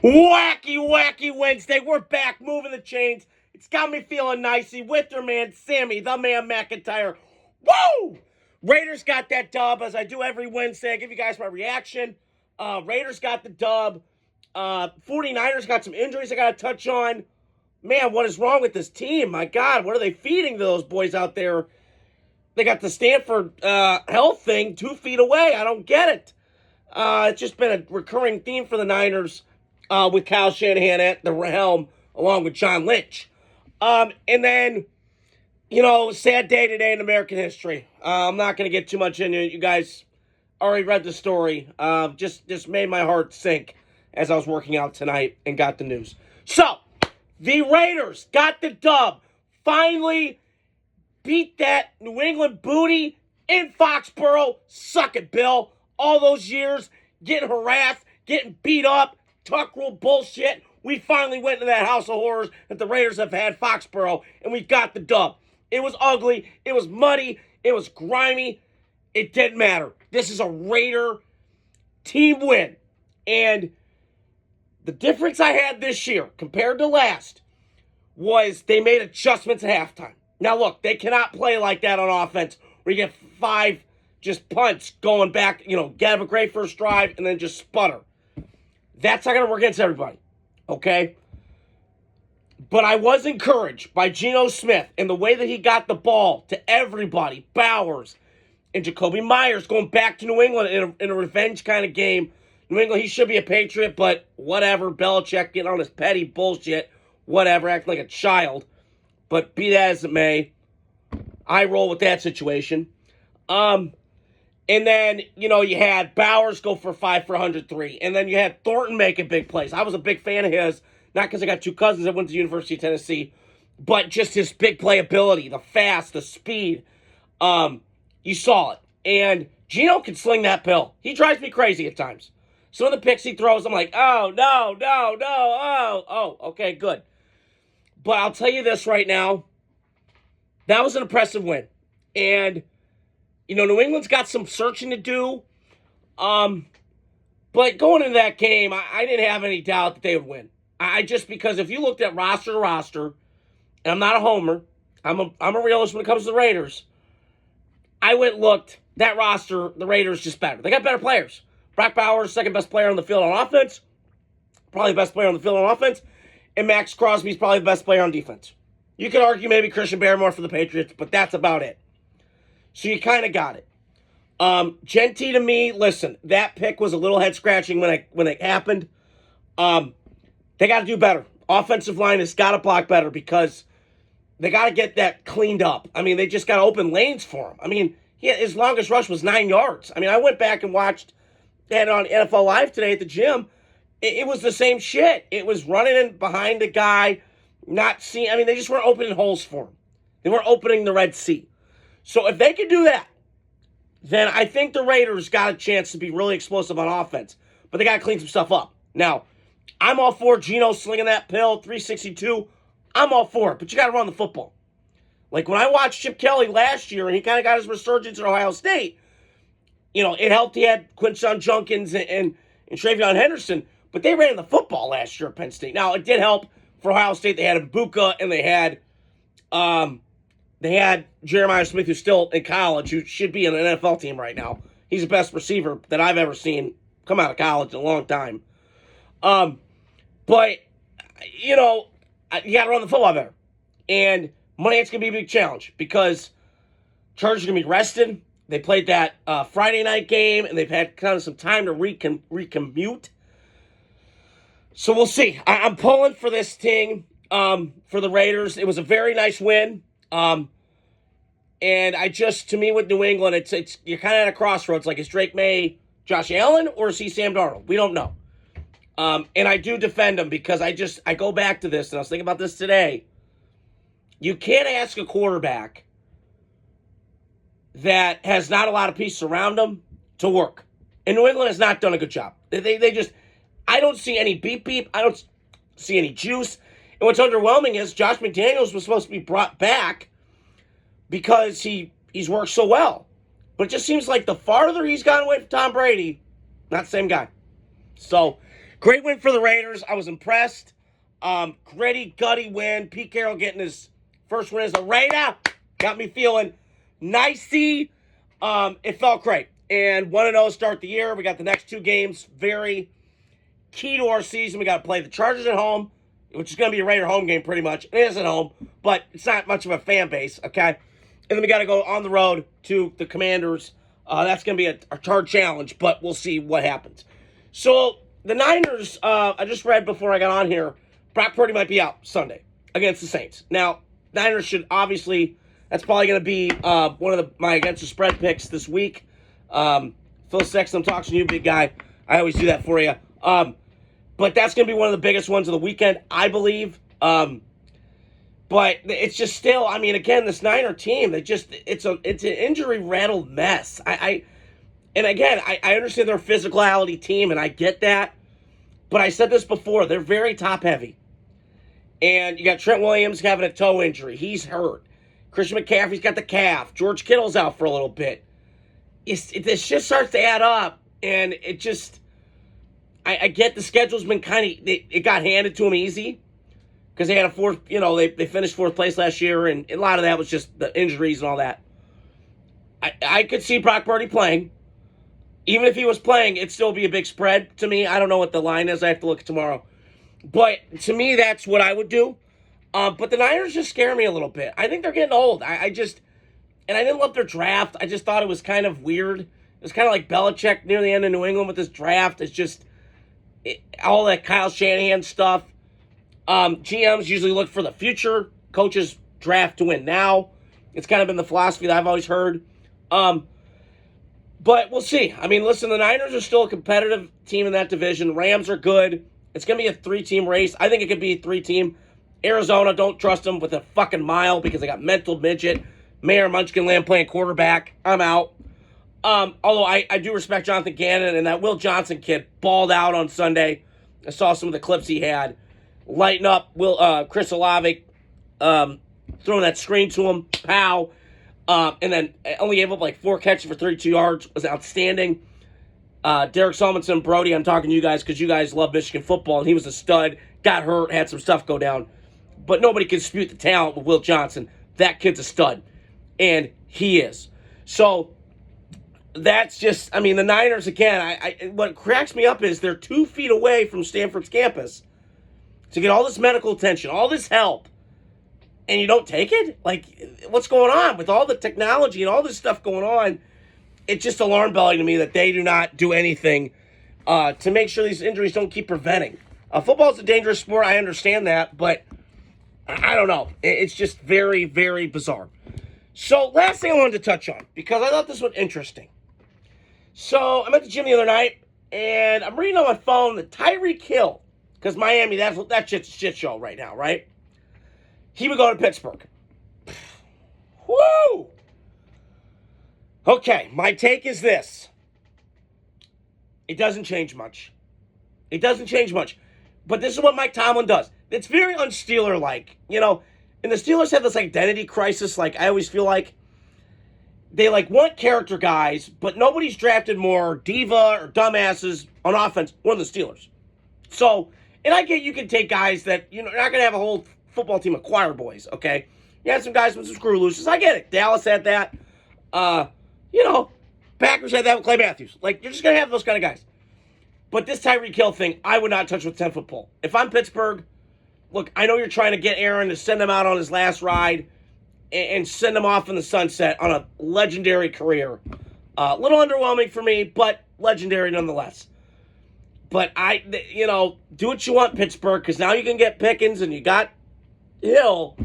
Wacky, wacky Wednesday. We're back moving the chains. It's got me feeling nicey with your man, Sammy, the man McIntyre. Woo! Raiders got that dub, as I do every Wednesday. I give you guys my reaction. Raiders got the dub. 49ers got some injuries I got to touch on. Man, what is wrong with this team? My God, what are they feeding to those boys out there? They got the Stanford health thing 2 feet away. I don't get it. It's just been a recurring theme for the Niners with Kyle Shanahan at the helm, along with John Lynch. And then, sad day today in American history. I'm not going to get too much into it. You guys already read the story. Just made my heart sink as I was working out tonight and got the news. So, the Raiders got the dub. Finally beat that New England booty in Foxborough. Suck it, Bill. All those years getting harassed, getting beat up, tuck rule bullshit. We finally went to that house of horrors that the Raiders have had, Foxborough, and we got the dub. It was ugly. It was muddy. It was grimy. It didn't matter. This is a Raider team win. And the difference I had this year compared to last was they made adjustments at halftime. Now, look, they cannot play like that on offense where you get 5 just punts going back, have a great first drive and then just sputter. That's not going to work against everybody, okay? But I was encouraged by Geno Smith and the way that he got the ball to everybody, Bowers and Jacoby Myers going back to New England in a revenge kind of game. New England, he should be a Patriot, but whatever. Belichick getting on his petty bullshit, whatever, acting like a child. But be that as it may, I roll with that situation. And then, you had Bowers go for 5 for 103. And then you had Thornton making big plays. I was a big fan of his, not because I got 2 cousins that went to the University of Tennessee, but just his big play ability, the fast, the speed. You saw it. And Geno can sling that pill. He drives me crazy at times. Some of the picks he throws, I'm like, oh, no, okay, good. But I'll tell you this right now. That was an impressive win. And New England's got some searching to do. But going into that game, I didn't have any doubt that they would win. Because if you looked at roster to roster, and I'm not a homer, I'm a realist when it comes to the Raiders. I went and looked, that roster, the Raiders just better. They got better players. Brock Bowers, second best player on the field on offense. Probably the best player on the field on offense. And Max Crosby's probably the best player on defense. You could argue maybe Christian Barrymore for the Patriots, but that's about it. So you kind of got it. Gentee to me, listen, that pick was a little head-scratching when it happened. They got to do better. Offensive line has got to block better because they got to get that cleaned up. I mean, they just got to open lanes for him. I mean, his longest rush was 9 yards. I mean, I went back and watched that on NFL Live today at the gym. It was the same shit. It was running in behind the guy, not seeing. I mean, they just weren't opening holes for him. They weren't opening the Red Sea. So if they can do that, then I think the Raiders got a chance to be really explosive on offense. But they got to clean some stuff up. Now, I'm all for Geno slinging that pill, 362. I'm all for it, but you got to run the football. Like when I watched Chip Kelly last year, and he kind of got his resurgence at Ohio State, it helped he had Quinshon Judkins and Travion Henderson, but they ran the football last year at Penn State. Now, it did help for Ohio State. They had Mbuka, and they had Jeremiah Smith, who's still in college, who should be in an NFL team right now. He's the best receiver that I've ever seen come out of college in a long time. But, you got to run the football better. And Monday it's going to be a big challenge because Chargers are going to be rested. They played that Friday night game, and they've had kind of some time to recommute. So we'll see. I'm pulling for this thing for the Raiders. It was a very nice win. And to me with New England, it's you're kind of at a crossroads. Like, is Drake May Josh Allen or is he Sam Darnold? We don't know. And I do defend him because I go back to this, and I was thinking about this today. You can't ask a quarterback that has not a lot of pieces around him to work. And New England has not done a good job. They just, I don't see any beep. I don't see any juice. And what's underwhelming is Josh McDaniels was supposed to be brought back because he's worked so well. But it just seems like the farther he's gone away from Tom Brady, not the same guy. So Great win for the Raiders. I was impressed. Gritty, gutty win. Pete Carroll getting his first win as a Raider. Got me feeling nicey. It felt great. And 1-0 to start the year. We got the next 2 games. Very key to our season. We got to play the Chargers at home, which is going to be a Raider home game pretty much. It is at home, but it's not much of a fan base, okay? And then we got to go on the road to the Commanders. That's going to be a hard challenge, but we'll see what happens. So the Niners, I just read before I got on here, Brock Purdy might be out Sunday against the Saints. Now, Niners should obviously, that's probably going to be one of my against the spread picks this week. Phil Sexton, I'm talking to you, big guy. I always do that for you. But that's going to be one of the biggest ones of the weekend, I believe. But it's just still, I mean, again, this Niner team, it's an injury-rattled mess. And again, I understand they're a physicality team, and I get that. But I said this before, they're very top-heavy. And you got Trent Williams having a toe injury. He's hurt. Christian McCaffrey's got the calf. George Kittle's out for a little bit. This just starts to add up, and it just... I get the schedule's been kind of... It got handed to them easy because they had a fourth... they finished 4th place last year, and a lot of that was just the injuries and all that. I could see Brock Purdy playing. Even if he was playing, it'd still be a big spread to me. I don't know what the line is. I have to look at tomorrow. But to me, that's what I would do. But the Niners just scare me a little bit. I think they're getting old. And I didn't love their draft. I just thought it was kind of weird. It was kind of like Belichick near the end of New England with this draft. It's just... all that Kyle Shanahan stuff. GMs usually look for the future. Coaches draft to win now. It's kind of been the philosophy that I've always heard. But we'll see. I mean, listen, the Niners are still a competitive team in that division. Rams are good. It's going to be a 3-team race. I think it could be a 3-team. Arizona, don't trust them with a fucking mile because they got mental midget. Mayor Munchkinland playing quarterback. I'm out. Although I do respect Jonathan Gannon, and that Will Johnson kid balled out on Sunday. I saw some of the clips he had. Lighting up Chris Olave, throwing that screen to him, pow. And then only gave up like 4 catches for 32 yards. Was outstanding. Derek Solomon, Brody, I'm talking to you guys because you guys love Michigan football, and he was a stud. Got hurt, had some stuff go down. But nobody can dispute the talent with Will Johnson. That kid's a stud. And he is. So... that's just, I mean, the Niners, again, what cracks me up is they're 2 feet away from Stanford's campus to get all this medical attention, all this help, and you don't take it? Like, what's going on? With all the technology and all this stuff going on, it's just alarm belling to me that they do not do anything to make sure these injuries don't keep preventing. Football's a dangerous sport, I understand that, but I don't know. It's just very, very bizarre. So, last thing I wanted to touch on, because I thought this was interesting. So, I'm at the gym the other night, and I'm reading on my phone that Tyreek Hill, because Miami, that shit's a shit show right now, right? He would go to Pittsburgh. Woo! Okay, my take is this. It doesn't change much. It doesn't change much. But this is what Mike Tomlin does. It's very un-Steeler-like, And the Steelers have this identity crisis, like, I always feel like. They, want character guys, but nobody's drafted more diva or dumbasses on offense more than the Steelers. So, and I get you can take guys that, you're not going to have a whole football team of choir boys, okay? You had some guys with some screw looses. I get it. Dallas had that. Packers had that with Clay Matthews. You're just going to have those kind of guys. But this Tyreek Hill thing, I would not touch with a 10-foot pole. If I'm Pittsburgh, look, I know you're trying to get Aaron to send him out on his last ride and send him off in the sunset on a legendary career. A little underwhelming for me, but legendary nonetheless. But do what you want, Pittsburgh, because now you can get Pickens and you got Hill,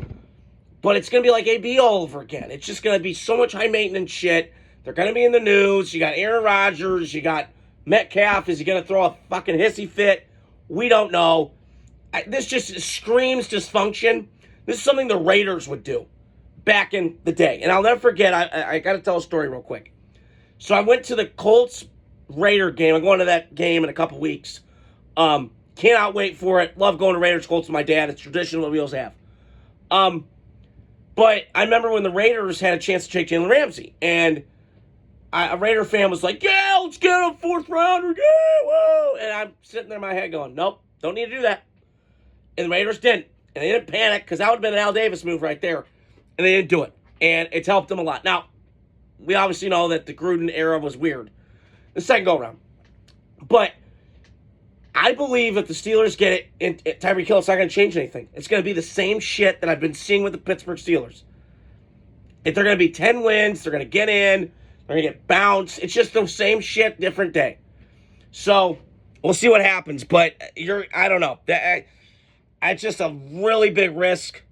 but it's going to be like AB all over again. It's just going to be so much high-maintenance shit. They're going to be in the news. You got Aaron Rodgers. You got Metcalf. Is he going to throw a fucking hissy fit? We don't know. This just screams dysfunction. This is something the Raiders would do back in the day. And I'll never forget, I got to tell a story real quick. So I went to the Colts-Raider game. I'm going to that game in a couple weeks. Cannot wait for it. Love going to Raiders-Colts with my dad. It's traditional that we always have. But I remember when the Raiders had a chance to take Jalen Ramsey. And a Raider fan was like, yeah, let's get a 4th rounder. Yeah, whoa. And I'm sitting there in my head going, nope, don't need to do that. And the Raiders didn't. And they didn't panic because that would have been an Al Davis move right there. And they didn't do it. And it's helped them a lot. Now, we obviously know that the Gruden era was weird. The second go-around. But I believe that the Steelers get it, and Tyreek Hill, it's not going to change anything. It's going to be the same shit that I've been seeing with the Pittsburgh Steelers. If they're going to be 10 wins, they're going to get in, they're going to get bounced. It's just the same shit, different day. So, we'll see what happens. But I don't know. It's just a really big risk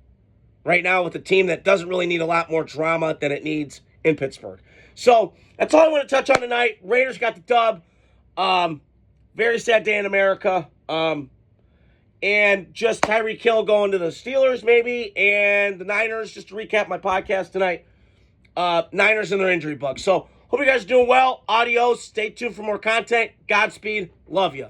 right now with a team that doesn't really need a lot more drama than it needs in Pittsburgh. So, that's all I want to touch on tonight. Raiders got the dub. Very sad day in America. And just Tyreek Hill going to the Steelers, maybe, and the Niners, just to recap my podcast tonight. Niners and their injury bug. So, hope you guys are doing well. Adios. Stay tuned for more content. Godspeed. Love you.